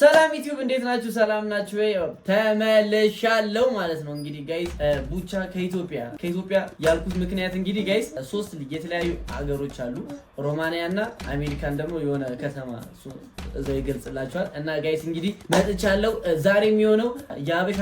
ሰላም ዩቲዩብ እንዴት ናችሁ? ሰላም ናችሁ ወይ? ተመለሻለሁ ማለት ነው። እንግዲህ ጋይስ ቡቻ ከኢትዮጵያ ያልኩት ምክንያት እንግዲህ ጋይስ ሶስት የተለያዩ ሀገሮች አሉ። ሮማኒያ እና አሜሪካን ደግሞ የሆነ ከተማ እዛው ይገልጽላችኋል። እና ጋይስ እንግዲህ መጥቻለሁ። ዛሬ የሚሆነው የሀበሻ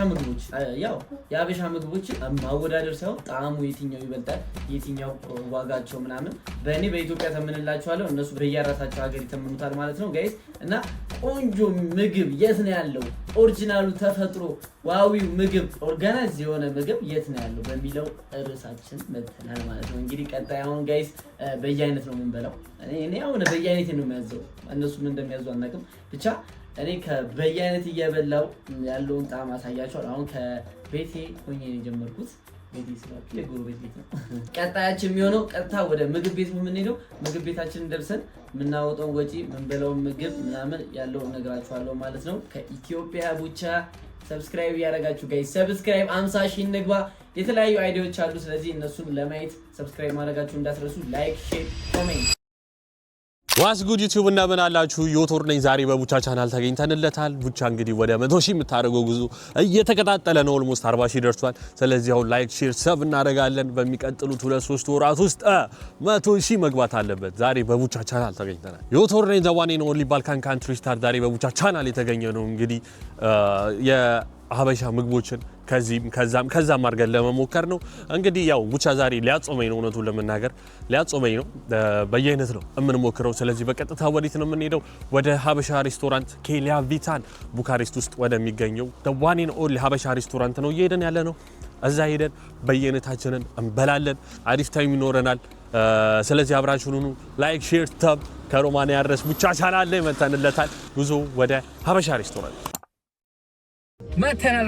ምግቦች ማወዳደር ሳይሆን ጣዕሙ የትኛው ይበልጣል፣ የትኛው ዋጋቸው ምናምን በእኔ በኢትዮጵያ ተምንላችኋለሁ፣ እነሱ በየራሳቸው ሀገር ይተምኑታል ማለት ነው ጋይስ። እና ቆንጆ ምግብ የት ነው ያለው? ኦሪጂናሉ ተፈጥሮ ዋዊው ምግብ ኦርጋናይዝ የሆነ ምግብ የት ነው ያለው በሚለው ርዕሳችን መጥተናል ማለት ነው። እንግዲህ ቀጣይ አሁን ጋይስ በየአይነት ነው የምንበላው። እኔ አሁን በየአይነት ነው የሚያዘው፣ እነሱ ምን እንደሚያዙ አናውቅም። ብቻ እኔ በየአይነት እየበላው ያለውን ጣዕም አሳያቸዋለሁ። አሁን ከቤቴ ሆኜ ነው የጀመርኩት። የጎረቤት ቤት ነው። ቀጣያችን የሚሆነው ቀጥታ ወደ ምግብ ቤት ነው የምንሄደው። ምግብ ቤታችንን ደርሰን የምናወጣውን ወጪ የምንበላውን ምግብ ምናምን ያለውን እነግራችኋለሁ ማለት ነው። ከኢትዮጵያ ቡቻ ሰብስክራይብ ያደረጋችሁ ጋይስ ሰብስክራይብ 50 ሺህ እንግባ። የተለያዩ አይዲያዎች አሉ። ስለዚህ እነሱን ለማየት ሰብስክራይብ ማድረጋችሁ እንዳትረሱ። ላይክ፣ ሼር፣ ኮሜንት። ዋስ ጉድ ዩቲዩብ እንደምን አላችሁ? ዮቶር ነኝ። ዛሬ በቡቻ ቻናል ተገኝተንለታል። ቡቻ እንግዲህ ወደ 100 ሺህ የምታደርገው ጉዞ እየተከታተለ ነው። ኦልሞስት 40 ሺህ ደርሷል። ስለዚህ አሁን ላይክ ሼር ሰብ እናደርጋለን። በሚቀጥሉት 2-3 ወራት ውስጥ 100 ሺህ መግባት አለበት። ዛሬ በቡቻ ቻናል ተገኝተናል። ዮቶር ነኝ። ዘ ዋን ኤንድ ኦንሊ ባልካን ካንትሪ ስታር። ዛሬ በቡቻ ቻናል የተገኘ ነው። እንግዲህ የሀበሻ ምግቦችን ከዛም አድርገን ለመሞከር ነው። እንግዲህ ያው ቡቻ ዛሬ ሊያጾመኝ ነው፣ እውነቱን ለመናገር ሊያጾመኝ ነው። በየአይነት ነው የምንሞክረው። ስለዚህ በቀጥታ ወዴት ነው የምንሄደው? ወደ ሀበሻ ሬስቶራንት ኬሊያ ቪታን ቡካሬስት ውስጥ ወደሚገኘው ዋን ኤንድ ኦንሊ ሀበሻ ሬስቶራንት ነው እየሄደን ያለ ነው። እዛ ሄደን በየአይነታችንን እንበላለን። አሪፍ ታይም ይኖረናል። ስለዚህ አብራችሁን ሁኑ። ላይክ ሼር ተብ ከሮማኒያ ድረስ ቡቻ ቻናል ላይ መተንለታል። ጉዞ ወደ ሀበሻ ሬስቶራንት መተናል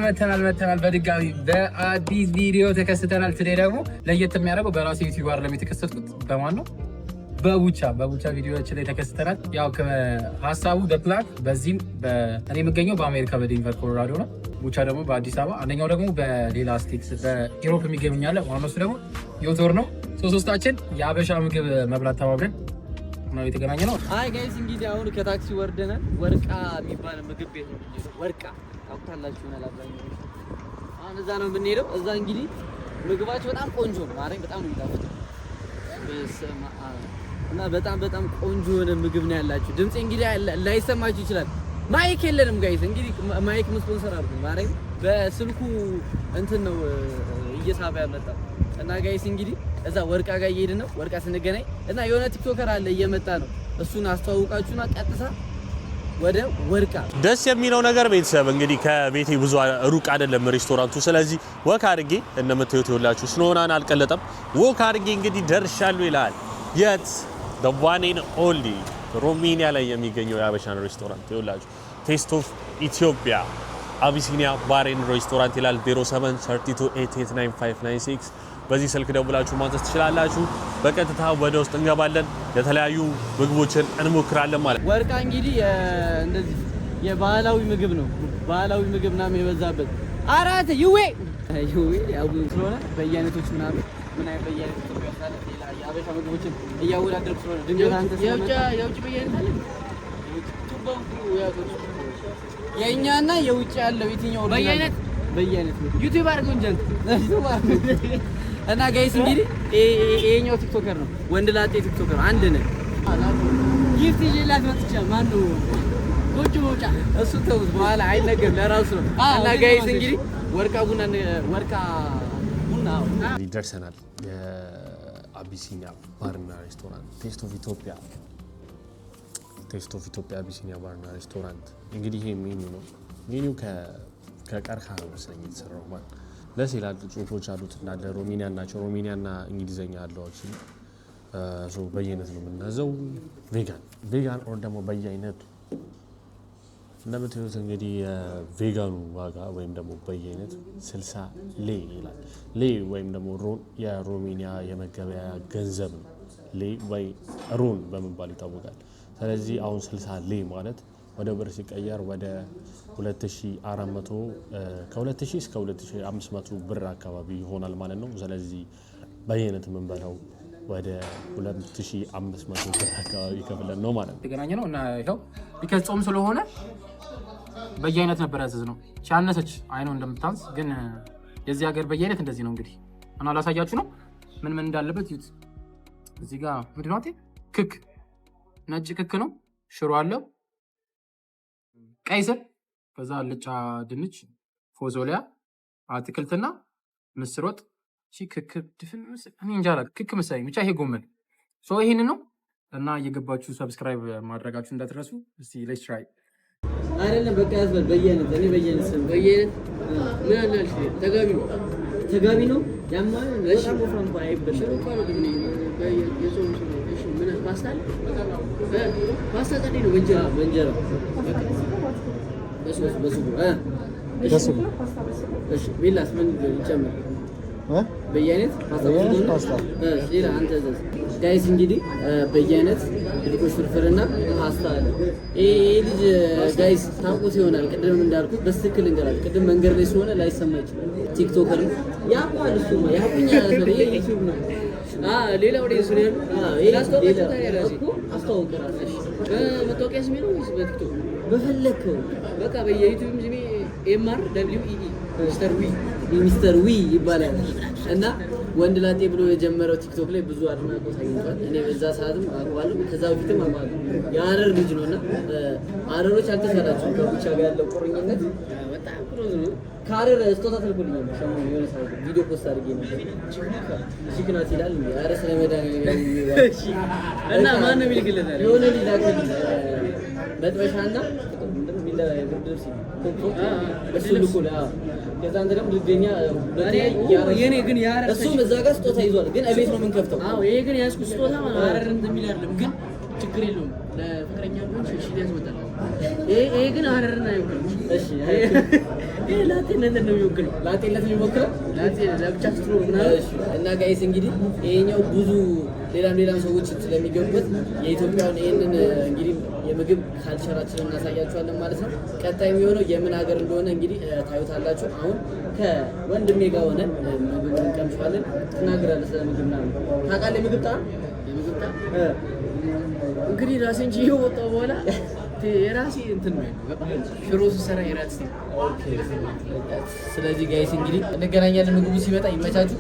በድጋሚ በአዲስ ቪዲዮ ተከስተናል። ትዴ ደግሞ ለየት የሚያደርገው በራሴ ዩቲዩብ አይደለም የተከሰትኩት። በማን ነው? በቡቻ ቪዲዮዎች ላይ ተከስተናል። ያው ሀሳቡ በፕላን በዚህም እኔ የምገኘው በአሜሪካ በዴንቨር ኮሎራዶ ነው። ቡቻ ደግሞ በአዲስ አበባ፣ አንደኛው ደግሞ በሌላ ስቴት በኢሮፕ የሚገኛለ። ዋናሱ ደግሞ ዮቶር ነው። ሶስታችን የሀበሻ ምግብ መብላት ተባብለን ነው የተገናኘ ነው። አይ ጋይስ እንግዲህ አሁን ከታክሲ ወርደናል። ወርቃ የሚባል ምግብ ቤት ነው። ወርቃ ታውቃላችሁ ነው አብዛኛው። አሁን እዛ ነው የምንሄደው። እዛ እንግዲህ ምግባቸው በጣም ቆንጆ ነው። ማረኝ በጣም ነው የሚጣፍጠው። እና በጣም ቆንጆ የሆነ ምግብ ነው ያላችሁ። ድምጽ እንግዲህ ላይሰማችሁ ይችላል። ማይክ የለንም ጋይስ። እንግዲህ ማይክ ስፖንሰር አድርጉ። ማረኝ በስልኩ እንትን ነው እየሳበ ያመጣው። እና ጋይስ እንግዲህ እዛ ወርቃ ጋር እየሄድን ነው። ወርቃ ስንገናኝ እና የሆነ ቲክቶከር አለ እየመጣ ነው። እሱን አስተዋውቃችሁና ቀጥታ ወደ ወርቃ። ደስ የሚለው ነገር ቤተሰብ እንግዲህ ከቤቴ ብዙ ሩቅ አይደለም ሬስቶራንቱ። ስለዚህ ወክ አድርጌ እንደምታዩት ይኸውላችሁ ስኖናን አልቀለጠም። ወክ አድርጌ እንግዲህ ደርሻለሁ ይላል። የት the one and only ሮማኒያ ላይ የሚገኘው የሀበሻን ሬስቶራንት ይኸውላችሁ ቴስት ኦፍ ኢትዮጵያ አቢሲኒያ ባር ኤንድ ሬስቶራንት ይላል። 0732889596 በዚህ ስልክ ደውላችሁ ማዘዝ ትችላላችሁ። በቀጥታ ወደ ውስጥ እንገባለን። የተለያዩ ምግቦችን እንሞክራለን ማለት ነው። ወርቃ እንግዲህ እንደዚህ የባህላዊ ምግብ ነው። ባህላዊ ምግብ ምናምን የበዛበት አራት ይዌ ያው ስለሆነ በየአይነቶች ምናምን ምን አይነት በየአይነቶች ይወጣል። ሌላ የሀበሻ ምግቦችን እያወዳደርኩ ስለሆነ ድንገት አንተ የውጭ በየአይነት አለ። የእኛና የውጭ ያለው የትኛው በየአይነት ዩቲዩብ አድርገው እንጂ እና ጋይስ እንግዲህ ይሄኛው ቲክቶከር ነው፣ ወንድ ላጤ ቲክቶከር አንድ ነን። ጊፍት ይዤላት መጥቻ ማን ነው ጎጆ ወጫ እሱ ተውት በኋላ አይነገር ለራሱ ነው። እና ጋይስ እንግዲህ ወርቃ ቡና ደርሰናል። የአቢሲኒያ ባርና ሬስቶራንት ቴስት ኦፍ ኢትዮጵያ አቢሲኒያ ባርና ሬስቶራንት። እንግዲህ ይሄ ሜኑ ነው። ሜኒው ከቀርከሃ ነው መሰለኝ የተሰራው ማለት ደስ ይላል። ጽሁፎች አሉት እንዳለ ሮማኒያን ናቸው። ሮማኒያና እንግሊዘኛ አለው። በየአይነት ነው የምናዘው። ቬጋን ኦር ደግሞ በየአይነቱ እንደምታዩት እንግዲህ የቬጋኑ ዋጋ ወይም ደግሞ በየአይነት 60 ሌ ይላል። ሌ ወይም ደግሞ ሮን የሮማኒያ የመገበያ ገንዘብ ነው። ሌ ወይ ሮን በመባል ይታወቃል። ስለዚህ አሁን 60 ሌ ማለት ወደ ብር ሲቀየር ወደ 2400 ከ2000 እስከ 2500 ብር አካባቢ ይሆናል ማለት ነው። ስለዚህ በየአይነት የምንበላው ወደ 2500 ብር አካባቢ ከፍለን ነው ማለት ነው። ተገናኘ ነው እና ይሄው ቢከስ ጾም ስለሆነ በየአይነት ነበር ያዘዝነው። ቻነሰች አይ ነው እንደምታንስ ግን የዚህ ሀገር በየአይነት እንደዚህ ነው እንግዲህ እና ላሳያችሁ ነው ምን እንዳለበት ይዩት። እዚህ ጋር ምንድን ነው ክክ ነጭ ክክ ነው፣ ሽሮ አለው፣ ቀይ ስር፣ ከዛ አልጫ ድንች፣ ፎዞሊያ፣ አትክልትና ምስር ወጥ። ክክ ድፍን እኔ እንጃ ክክ መሰለኝ ብቻ ይሄ ጎመን ይሄን ነው እና እየገባችሁ ሰብስክራይብ ማድረጋችሁ እንዳትረሱ። እስቲ ሌትስ ትራይ አይደለም በቃ ያዝበል በየአይነት እኔ በየአይነት ስም በየአይነት ምን አላልሽ? ተጋቢ ነው ያማን በጣም ወፍራም ባይ በሽሮ እንኳን ነው ግን የጾም እሺ ምን ፓስታ ፓስታ ታዲያ ነው በእንጀራ በሱ እሺ ቢላስ ምን ይጨምር በየአይነት ፓስታ ሌላ አንተ ዘዝ ጋይስ እንግዲህ በየአይነት ድርቆሽ ፍርፍርና ፓስታ አለ። ይሄ ልጅ ጋይስ ታውቁት ይሆናል። ቅድም እንዳልኩት በትክክል እንገራለን። ቅድም መንገድ ላይ ስለሆነ ላይሰማ ይችላል። ቲክቶከር ያቋል እሱ ያቁኛል ነው ዩቲዩብ ነው። ሌላ ወደ እሱ ነው አስተዋውቅ ራስሽ በመታወቂያ ስሜ ነው ወይስ በቲክቶክ በፈለከው በቃ በየዩቲዩብ ስሜ MRWEE ሚስተር ዊ ይባላል እና ወንድ ላጤ ብሎ የጀመረው ቲክቶክ ላይ ብዙ አድናቆት አግኝቷል። እኔ በዛ ሰዓትም አውቃለሁ፣ ከዛ በፊትም አውቃለሁ። የሀረር ልጅ ነውና ሀረሮች አልተሻላችሁም። ከቡቻ ጋር ያለው ቁርኝነት በጣም ክሎዝ ነው። ከሀረር ስጦታ ተልኮልኛል። ሰሞኑን የሆነ ሰዓት ቪዲዮ ፖስት አድርጌ ነበር። ቺክናት ይላል እንዴ? ኧረ ስለመድኃኒዓለም እና ማን ነው የሚልክለት? የሆነ ልጅ ላከልኝ መጥበሻና የኔ ግን እሱም እዛ ጋር ስጦታ ይዟል፣ ግን እቤት ነው የምንከፍተው። ይሄ ግን ያዝኩት ስጦታ ሀረር እንደሚል አይደለም፣ ግን ችግር የለውም ለፍቅረኛ ቢሆን ሽሽት ያስወጣል። ይሄ ግን ሀረርን አይወክልም። እሺ ይሄ ላጤነት ነው የሚወክለው። ላጤነት ነው የሚወክለው። ላጤ ለብቻ ስትኖር ምናምን እና ጋይስ እንግዲህ ይሄኛው ብዙ ሌላም ሰዎች ስለሚገቡበት የኢትዮጵያን ይሄንን እንግዲህ የምግብ ካልቸራችንን እናሳያችኋለን ማለት ነው። ቀጣይ የሚሆነው የምን ሀገር እንደሆነ እንግዲህ ታዩታላችሁ። አሁን ከወንድሜ ጋር ሆነን ምግብ እንቀምሻለን። ትናገራለህ ስለ ምግብ ምናምን ታውቃለህ? የምግብ ጣዕም እንግዲህ ራሴን እንጂ ወጣሁ በኋላ የራሴ እንትን ነው ሽሮ ስሰራ የራሴ። ስለዚህ ጋይስ እንግዲህ እንገናኛለን። ምግቡ ሲመጣ ይመቻችሁ።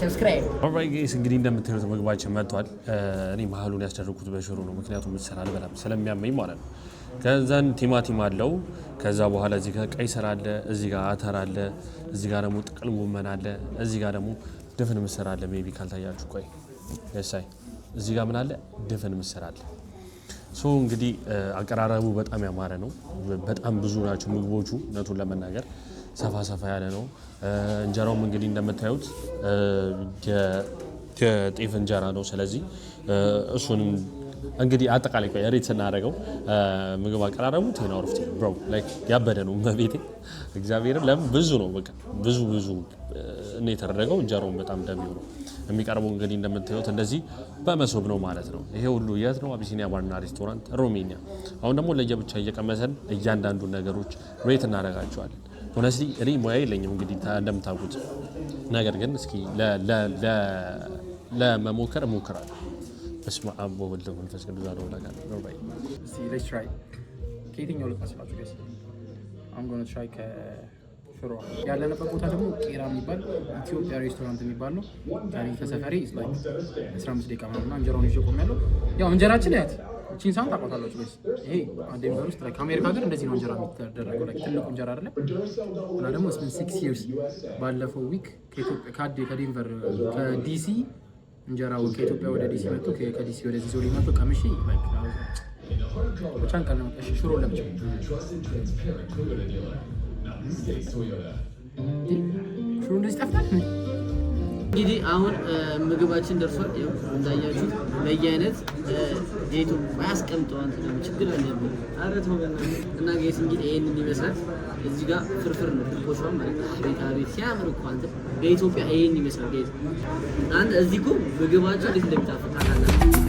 ሰብስክራይብ ኦልራይት ጋይስ እንግዲህ እንደምታዩት ምግባችን መጥቷል። እኔ መሀሉን ያስደረኩት በሽሮ ነው፣ ምክንያቱም ምስር አልበላም ስለሚያመኝ ማለት ነው። ከዛን ቲማቲም አለው። ከዛ በኋላ እዚህ ጋር ቀይ ስር አለ፣ እዚህ ጋር አተር አለ፣ እዚህ ጋር ደግሞ ጥቅል ጎመን አለ፣ እዚህ ጋር ደግሞ ድፍን ምስር አለ። ሜቢ ካልታያችሁ ቆይ ለሳይ እዚህ ጋር ምን አለ? ድፍን ምስር አለ። ሶ እንግዲህ አቀራረቡ በጣም ያማረ ነው። በጣም ብዙ ናቸው ምግቦቹ፣ እውነቱን ለመናገር ሰፋ ያለ ነው። እንጀራውም እንግዲህ እንደምታዩት የጤፍ እንጀራ ነው። ስለዚህ እሱንም እንግዲህ አጠቃላይ ሬት ስናደርገው ምግብ አቀራረቡ ቴና ኦፍ ቴን ብሮ ላይክ ያበደ ነው። በቤቴ እግዚአብሔርን ለምን ብዙ ነው፣ በቃ ብዙ እኔ የተደረገው እንጀራውን በጣም ደሚው ነው የሚቀርበው። እንግዲህ እንደምታዩት እንደዚህ በመሶብ ነው ማለት ነው። ይሄ ሁሉ የት ነው? አቢሲኒያ ባርና ሬስቶራንት ሮሜኒያ። አሁን ደግሞ ለየብቻ እየቀመሰን እያንዳንዱ ነገሮች ሬት እናደርጋቸዋለን። ሆነስሊ እኔ ሙያ የለኝም እንግዲህ እንደምታውቁት፣ ነገር ግን እስኪ ለመሞከር እሞክራለሁ። በስመ አብ ወወልድ ወመንፈስ ቅዱስ አሐዱ አምላክ አሜን። እስቲ ሌትስ ትራይ ከየትኛው ልትመስላችሁ ጋይስ? አም ጎና ትራይ ከሽሮ ያለንበት ቦታ ደግሞ ቄራ የሚባል ኢትዮጵያ ሬስቶራንት የሚባል ነው። ዛሬ ተሰፈሪ ኢስ ላይክ 15 ደቂቃ ምናምን እንጀራውን ይዤ ቆሜያለሁ። ያው እንጀራችን ያት እቺን ሳን ታውቃታላችሁ ጋይስ። ይሄ ዴንቨር ውስጥ ላይ ከአሜሪካ ሀገር እንደዚህ ነው እንጀራ የሚተደረገው። ላይ ትልቁ እንጀራ አይደለም። እና ደግሞ 6 years ባለፈው ዊክ ከዴንቨር ከዲሲ እንጀራው ከኢትዮጵያ ወደ ዲሲ መጥቶ ከዲሲ ወደ ዲሲ ወደ መጥቶ ቀምሼ ላይክ ብቻን ካለ እሺ ሽሮ ለብቻ ሽሮ እንደዚህ ጠፍታል። እንግዲህ አሁን ምግባችን ደርሷል። ያው እንዳያችሁት በየአይነት ዴቱ ማያስቀምጠው አንተ ነው ችግር አለበት። አረ ተው እና ጋይስ እንግዲህ ይሄንን ይመስላል። እዚህ ጋር ፍርፍር ነው ፍርቆሻው ማለት አቤት ሲያምር እኮ አንተ በኢትዮጵያ ይሄን ይመስላል ጋይስ። አንተ እዚህ እኮ ምግባቸው እንዴት እንደሚጣፍጥ ታውቃለህ?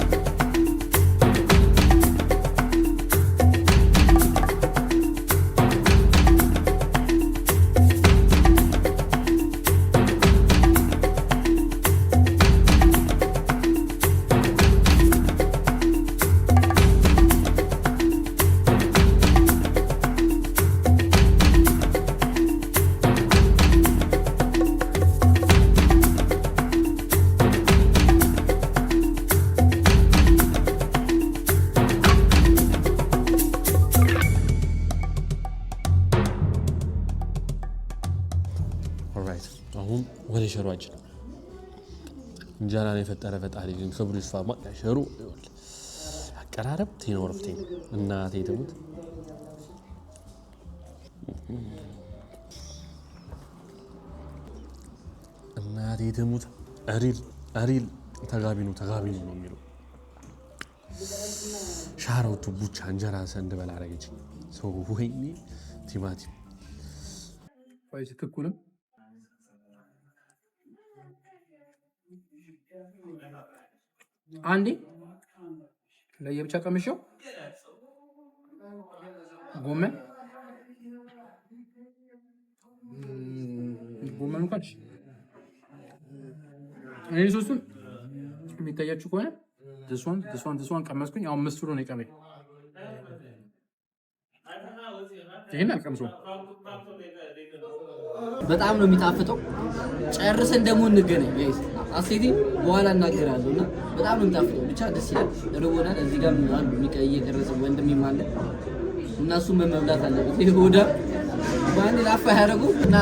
አሁን ወደ ሸሯችን እንጀራን የፈጠረ ፈጣሪ ግን ክብሩ ይስፋ። ሸሩ አቀራረብ ቴኖርፍቴ እናቴ ትሙት እናቴ ትሙት አሪል ተጋቢ ነው የሚለው ሻሮቱ ቡቻ እንጀራ ሰንድበላ አረገች ሰው ወይኔ ቲማቲም ወይ ትክኩልም አንዴ ለየብቻ ቀምሼው ጎመን እንኳን እኔ ሶስቱን የሚታያችሁ ከሆነ ትስዋን ቀመስኩኝ። አሁን ምስሉ ነው የቀረኝ። ይሄን አልቀምሰውም። በጣም ነው የሚጣፍጠው። ጨርሰን ደግሞ እንገናኝ ጋይስ። አስቴቲ በኋላ እናገራለሁ እና በጣም ነው የሚጣፍጠው። ብቻ ደስ ይላል። ርቦናል። እዚህ ጋር ምን የሚቀይ የቀረጸ ወንድም ይማለ እናሱ መብላት አለበት። ይሄ ወዳ ባንድ ላፋ ያደርጉ እና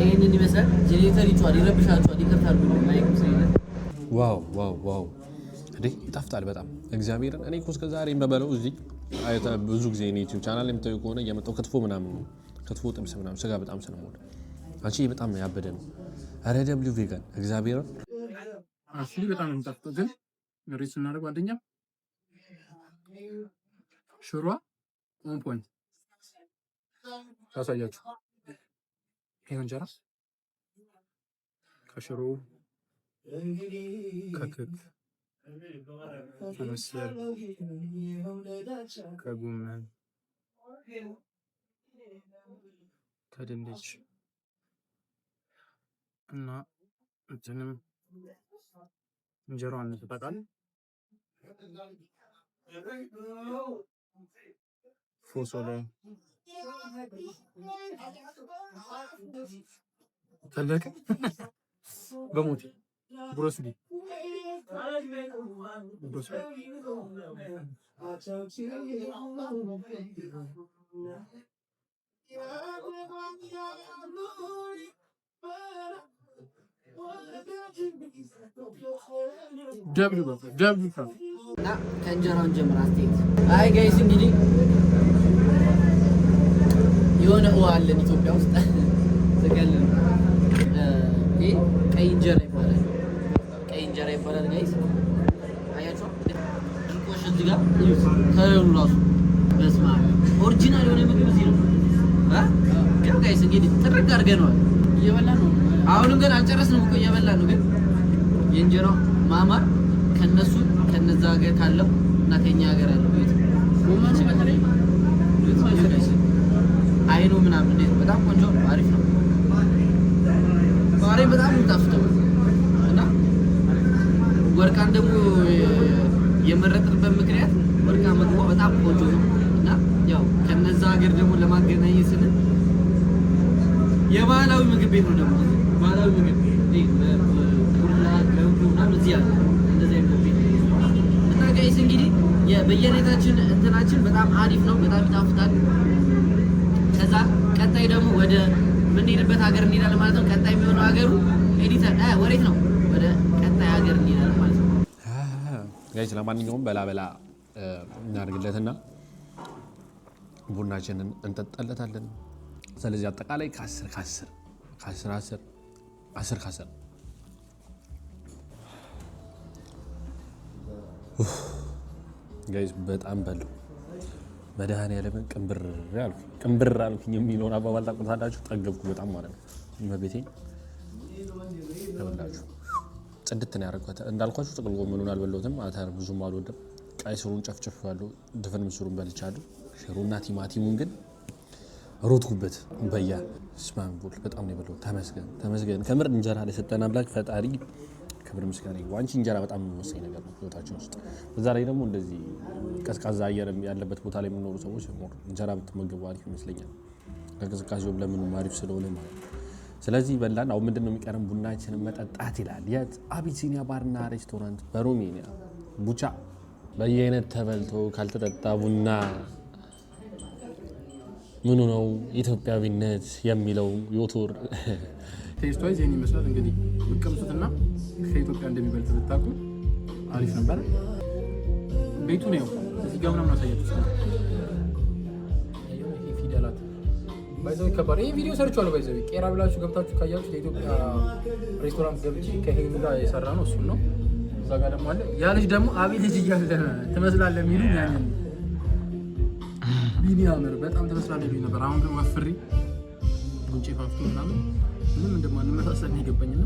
ይሄንን ይመስላል። ጄኔሬተር ይጫዋል፣ ይረብሻቸዋል። ይከፍታሉ ነው ማይክም ስለሌለ ዋው እንዴ ይጣፍጣል በጣም እግዚአብሔርን። እኔ እኮ እስከ ዛሬ በበለው እዚህ ብዙ ጊዜ እኔ ዩቲዩብ ቻናል የምታዩ ከሆነ እየመጣሁ ክትፎ ምናምን ነው ክትፎ ጥብስ ምናምን ስጋ በጣም ስለምወድ አንቺ በጣም ያበደ ነው። አረ ደብሊው ቬጋን እግዚአብሔርን አሺ በጣም ነው የምጣፍጠው። ግን ሪስ እናደርገው አንደኛ ሽሯ ኦን ፖይንት ታሳያችሁ። ይሄ እንጀራ ከሽሮ ከክክ ከመሰል ከጎመን ከድንች እና እንትንም እንጀራውን ተጠቃል ፎሶለ ተለቀ በሞት ብሮስሊ እና ከእንጀራውን ጀምር አስተያየት። አይ ጋይስ እንግዲህ የሆነ ውሃ አለን ኢትዮጵያ ውስጥ ዘገልን። ይሄ ቀይ እንጀራ ይባላል ጋይስ። አያችሁ ድንቆሽ እዚህ ጋር ከለሩ ራሱ በስማ ኦሪጂናል የሆነ ምግብ እዚህ ነው። ግን ጋይስ እንግዲህ ጥርቅ አድርገነዋል እየበላን ነው። አሁንም ግን አልጨረስንም እኮ እየበላን ነው። ግን የእንጀራው ማማር ከነዛ ሀገር ካለው እና ከኛ ሀገር ያለው ጎመን በተለይ አይኑ ምናምን እንዴት በጣም ቆንጆ አሪፍ ነው። ባሬ በጣም የምታፍተው እና ወርቃን ደግሞ የመረጥንበት ምክንያት ወርቃ ምግቧ በጣም ቆንጆ ነው እና ያው ከነዛ ሀገር ደግሞ ለማገናኘት ስንል የባህላዊ ምግብ ቤት ነው። ደግሞ ባህላዊ ምግብ ቡላ ገንፎ ምናምን እዚህ አለ እንደዚህ አይነት ቤት እና ጋይስ እንግዲህ በየአይነታችን እንትናችን በጣም አሪፍ ነው። በጣም ይጣፍጣል። ከዛ ቀጣይ ደግሞ ወደ ምንሄድበት ሀገር እንሄዳለን ማለት ነው። ቀጣይ የሚሆነው ሀገሩ ኤዲተር ወዴት ነው? ወደ ቀጣይ ሀገር እንሄዳለን ማለት ነው ጋይስ። ለማንኛውም በላ እናድርግለትና ቡናችንን እንጠጣለታለን። ስለዚህ አጠቃላይ ከ10 ጋይስ በጣም በሉ መድኃኒዓለምን ቅንብር አልኩኝ የሚለውን አባባል ታውቁታላችሁ። ጠገብኩ በጣም ማለት ነው። መቤቴን ተበላችሁ ጽድት ነው ያደረኳት። እንዳልኳችሁ ጥቅል ጎመኑን አልበለውትም። አተር ብዙም አልወደም። ቀይ ስሩን ጨፍጭፌዋለሁ። ድፍን ምስሩን በልቻለሁ። ሽሮና ቲማቲሙን ግን ሮትኩበት በያ ስማምቡል በጣም ነው የበለው። ተመስገን ከምር እንጀራ ለሰጠን አምላክ ፈጣሪ ክብር ምስጋና ይሁን። አንቺ እንጀራ በጣም ወሳኝ ነገር ነው ህይወታችን ውስጥ። በዛ ላይ ደግሞ እንደዚህ ቀዝቃዛ አየር ያለበት ቦታ ላይ የሚኖሩ ሰዎች እንጀራ ብትመገቡ አሪፍ ይመስለኛል። ከቅዝቃዜው ለምንም አሪፍ ስለሆነ ማለት ነው። ስለዚህ በላን። አሁን ምንድነው የሚቀርም? ቡናችንን መጠጣት ይላል። የት? አቢሲኒያ ባርና ሬስቶራንት በሮሜኒያ ቡቻ። በየአይነት ተበልቶ ካልተጠጣ ቡና ምኑ ነው ኢትዮጵያዊነት የሚለው ዮቶር ቴስት ዋይዝ ይሄን ይመስላል። እንግዲህ ብትቀምሱትና ከኢትዮጵያ እንደሚበልጥ ብታውቁ አሪፍ ነበር። ቤቱ ነው እዚህ ጋር ምናምን አሳያችሁ። ፊደላት ባይዘው ይከባድ። ይሄ ቪዲዮ ሰርቻለሁ። ባይዘው ቄራ ብላችሁ ገብታችሁ ካያችሁ የኢትዮጵያ ሬስቶራንት ገብቼ ከሄን ጋር የሰራ ነው እሱ ነው። እዛ ጋር ደግሞ አለ ያ ልጅ ደግሞ አቤት ልጅ እያለ ትመስላለህ የሚሉኝ ያንን ቢኒያምር በጣም ትመስላለህ የሚሉኝ ነበር። አሁን ግን ወፍሬ ጉንጬ ፋፍቶ ምናምን ምንም እንደማንመሳሰል ነው የገባኝና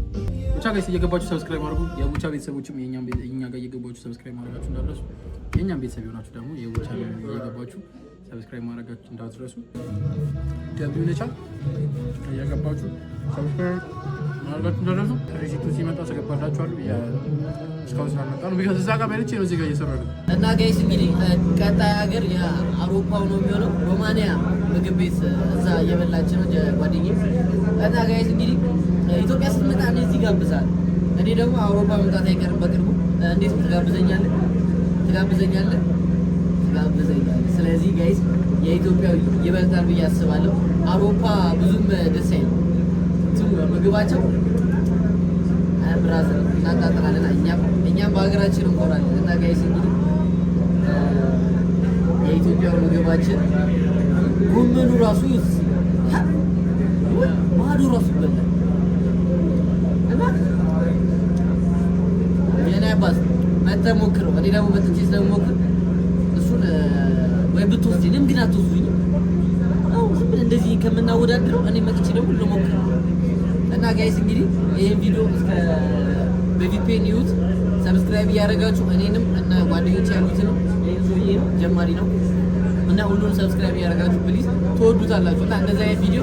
ብቻ ጋይስ እየገባችሁ ሰብስክራይብ አድርጉ። የቡቻ ቤተሰቦችም የኛ ጋር እየገባችሁ ሰብስክራይብ ማድረጋችሁ እንዳትረሱ። የኛም ቤተሰብ የሆናችሁ ደግሞ የቡቻ እየገባችሁ ሰብስክራይብ ማድረጋችሁ እንዳትረሱ። ደብሊው ነቻ እየገባችሁ ሰብስክራይብ ማድረጋችሁ እንዳትረሱ። ሪሲቱ ሲመጣ ተገባላችኋለሁ። እስካሁን ስላልመጣ ነው ቢካዝ እዛ ጋር በልቼ ነው እዚህ ጋር እየሰራሁ ነው። እና ጋይስ እንግዲህ ቀጣይ ሀገር የአውሮፓው ነው የሚሆነው ሮማኒያ ምግብ ቤት እዛ እየበላች ነው ጓደኛዬ። እና ጋይስ እንግዲህ ኢትዮጵያ ስትመጣ እኔ እዚህ ጋብዛለሁ። እኔ ደግሞ አውሮፓ መምጣት አይቀርም በቅርቡ። እንዴት ትጋብዘኛለህ? ስለዚህ ጋይስ የኢትዮጵያው ይበልጣል ብዬ አስባለሁ። አውሮፓ ብዙም ደስ አይልም ምግባቸው። ብራዘር እናጣጥራለን፣ እኛም በሀገራችን እንኮራለን። እና ጋይስ እንግዲህ የኢትዮጵያው ምግባችን ጎመኑ ራሱ ማዶ ራሱ ይበላል። እና የኔ አባስ መተህ ሞክረው። እኔ ደግሞ መጥቼ ስለምሞክር እሱን ወይ ብትወስጂኝም ግን አትወስዱኝም። ዝም ብለህ እንደዚህ ከምናወዳድረው እኔ መጥቼ ደግሞ ልሞክረው። እና ጋይስ እንግዲህ ይሄን ቪዲዮ እስከ በቪፒኤን ይዩት፣ ሰብስክራይብ እያደረጋችሁ እኔንም እና ጓደኞቼ ያሉትን ይሄን ሰውዬ ነው ጀማሪ ነው እና ሁሉንም ሰብስክራይብ እያደረጋችሁ ፕሊዝ ትወዱታላችሁ። እና እንደዛ አይነት ቪዲዮ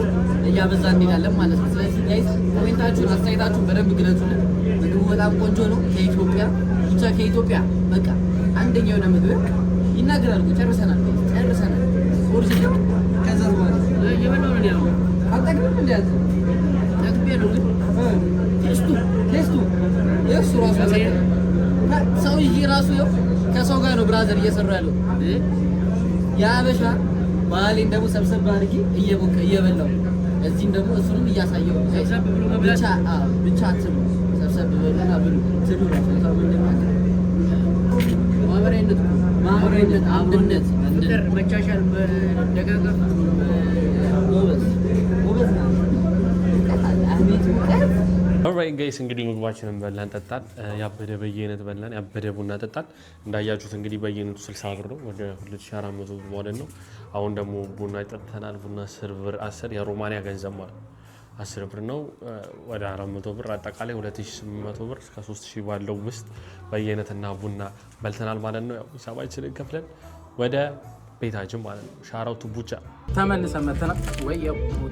እያበዛ እንሄዳለን ማለት ነው። ስለዚህ ጋይስ ኮሜንታችሁን አስተያየታችሁን በደንብ ግለጹልን። ምግቡ በጣም ቆንጆ ነው። ከኢትዮጵያ ብቻ ከኢትዮጵያ በቃ አንደኛ የሆነ ምግብ ይናገራሉ። ጨርሰናል። ኦሪጂናል ከዛ በኋላ የበላው ነው ያለው አጠግብም እንደያዘ ቴስቱ የእሱ ራሱ ሰውዬ ራሱ ያው ከሰው ጋር ነው ብራዘር እየሰራ ያለው። የሀበሻ ባህሌን ደግሞ ሰብሰብ አድርጌ እየበላው እዚህም ደግሞ እሱንም እያሳየው ብቻ አትሉ፣ ሰብሰብ በሉና ብሉ ትሉ ማህበራዊነት፣ አንድነት፣ ፍቅር፣ መቻቻል፣ መደጋገፍ ኦልራይት ጋይስ እንግዲህ ምግባችንን በላን ጠጣን። ያበደ በየአይነት በላን፣ ያበደ ቡና ጠጣን። እንዳያችሁት እንግዲህ በየአይነቱ 60 ብር ነው፣ ወደ 2400 ብር ማለት ነው። አሁን ደግሞ ቡና ጠጥተናል። ቡና 10 ብር 10 የሮማኒያ ገንዘብ ማለት 10 ብር ነው። ወደ 400 ብር አጠቃላይ 2800 ብር እስከ 3000 ባለው ውስጥ በየአይነትና ቡና በልተናል ማለት ነው። ያው ሂሳባችንን ከፍለን ወደ ቤታችን ማለት ነው። ሻራውቱ ቡቻ ተመልሰን መተናል ወይ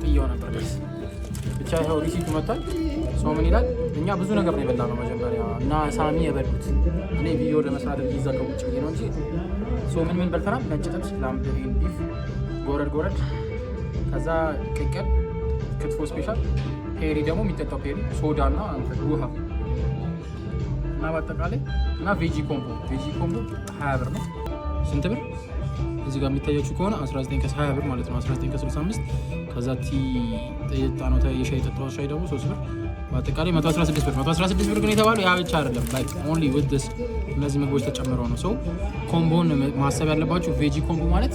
ጥያው ነበር ደስ ብቻ ይኸው ሪሲቱ መጥቷል። ሰው ምን ይላል? እኛ ብዙ ነገር ነው የበላነው መጀመሪያ እና ሳሚ የበሉት እኔ ቪዲዮ ለመስራት ቪዛ ከውጭ ነው እንጂ ሰው ምን በልተናል? ነጭ ጥብስ፣ ላምብ፣ ቢፍ፣ ጎረድ፣ ከዛ ቅቅል፣ ክትፎ ስፔሻል፣ ፔሪ ደግሞ የሚጠጣው ፔሪ፣ ሶዳ እና ውሃ እና በአጠቃላይ እና ቬጂ ኮምቦ 20 ብር ነው። ስንት ብር? እዚህ ጋር የሚታያችሁ ከሆነ 19 ከ20 ብር ማለት ነው። 19 ከ65 ከዛ የጣነው የሻይ የጠጣው ሻይ ደግሞ 3 ብር በአጠቃላይ 116 ብር። 116 ብር ግን የተባለው ያ ብቻ አይደለም። ላይክ ኦንሊ ዊዝ ዲስ እነዚህ ምግቦች ተጨምረው ነው። ሰው ኮምቦን ማሰብ ያለባችሁ ቬጂ ኮምቦ ማለት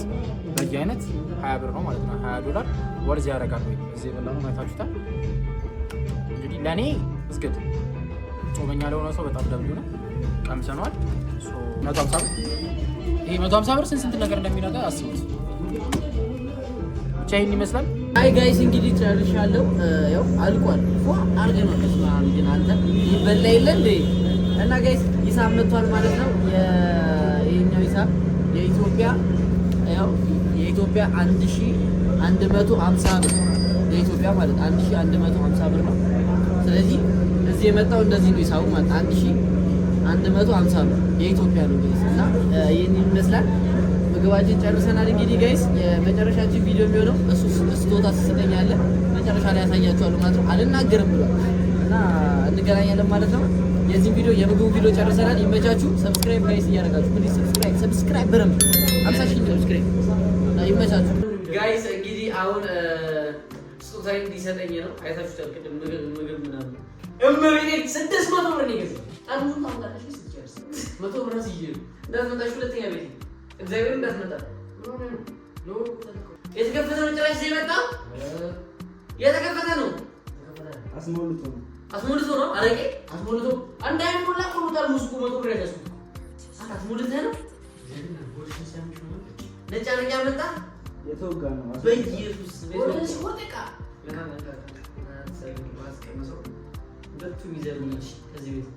በየአይነት 20 ብር ነው ማለት ነው። $20 ወርዝ ያደርጋል። ወይ እዚህ የበላነው ማይታችሁታል። እንግዲህ ለእኔ እስግድ ጾመኛ ለሆነ ሰው በጣም ደብሊው ነው። ቀምሰነዋል። 150 ብር ይሄ 150 ብር ስንት ነገር እንደሚነጋ አስቡት። ብቻ ይሄን ይመስላል። አይ ጋይስ እንግዲህ ጨርሻለሁ። ያው አልቋል። አርገናል። ግን አንተ ይበላ የለ እንዴ? እና ጋይስ ሂሳብ መጥቷል ማለት ነው። የኛው ሂሳብ የኢትዮጵያ 1150 ብር የኢትዮጵያ ማለት 1150 ብር ነው። ስለዚህ እዚህ የመጣው እንደዚህ ነው ሂሳቡ ማለት 1150 ብር የኢትዮጵያ ነው ጋይስ። እና ይሄን ይመስላል። ምግባችን ጨርሰናል። እንግዲህ ጋይስ የመጨረሻችን ቪዲዮ የሚሆነው እሱ ስጦታ ትሰጠኛለህ መጨረሻ ላይ ያሳያችኋለሁ ማለት ነው። አልናገርም ብሏል እና እንገናኛለን ማለት ነው። የዚህ ቪዲዮ የምግቡ ቪዲዮ ጨርሰናል። ይመቻችሁ። ሰብስክራይብ ጋይስ እያደረጋችሁ ፕሊዝ ሰብስክራይብ በረም 50 ሺህ ሰብስክራይብ ይመቻችሁ ጋይስ። እንግዲህ አሁን ስጦታዬ እንዲሰጠኝ ነው። አይታችሁታል ቅድም ምግብ ምናምን እመቤቴ 600 ብር ነው የገዛው። ጠርሙሱን ታውቃለሽ ስትጨርስ 100 ብር ሲይዙ እንዳትመጣሽ ሁለተኛ ቤት እግዚአብሔር እንዳትመጣ የተከፈተ ነው። ጭራሽ እዚህ መጣ። የተከፈተ ነው። አስሞልቶ ነው አረቄ አስሞልቶ አንድ አይነት ሞላ ቆርጣል። ሙስኩ 100 ብር ያዘው አስሞልቶ ነው። ነጭ አረቄ መጣ። የተወጋ ነው በኢየሱስ ወደስ ወደቃ ሁለቱም ይዘርምኝ ከዚህ ቤት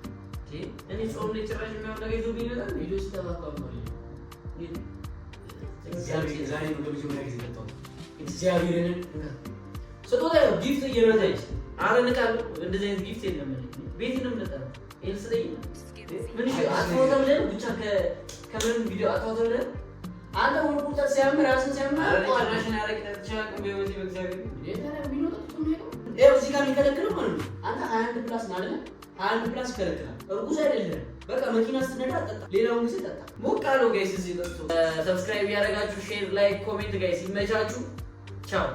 እኔ ጾም ላይ ጭራሽ የሚያው ነገር ይዞብኝ ይላል። ቪዲዮስ ተባባው ነው እግዚአብሔር ዛሬ ነው ብዙ ነገር ይዘጣው እግዚአብሔርን ስጦታ ጊፍት እየመጣች አረንቃል። እንደዚህ አይነት ጊፍት የለም ቤት ነው መጣ ኤልስለኝ ምን ይሄ አጥቶታል ብቻ ከምን ቪዲዮ አጥቶታል አንተ ወር ቁጥር ሲያምር ራስን ሲያምር ቋናሽን ያረቀጥ ቻቅ በወዚ በእግዚአብሔር የታረ ቢኖር ነው እዚህ ጋር የሚከለክለው ማለት ነው። አንተ 21 ፕላስ ነው አይደል? 21 ፕላስ ይከለክላል። እርጉዝ አይደለም። በቃ መኪና ስትነዳ ጠጣ፣ ሌላውን ጊዜ ጠጣ። ሞቅ አለው ጋይስ። እዚህ ጠጥቶ ሰብስክራይብ ያደረጋችሁ ሼር፣ ላይክ፣ ኮሜንት ጋይስ ይመቻችሁ። ቻው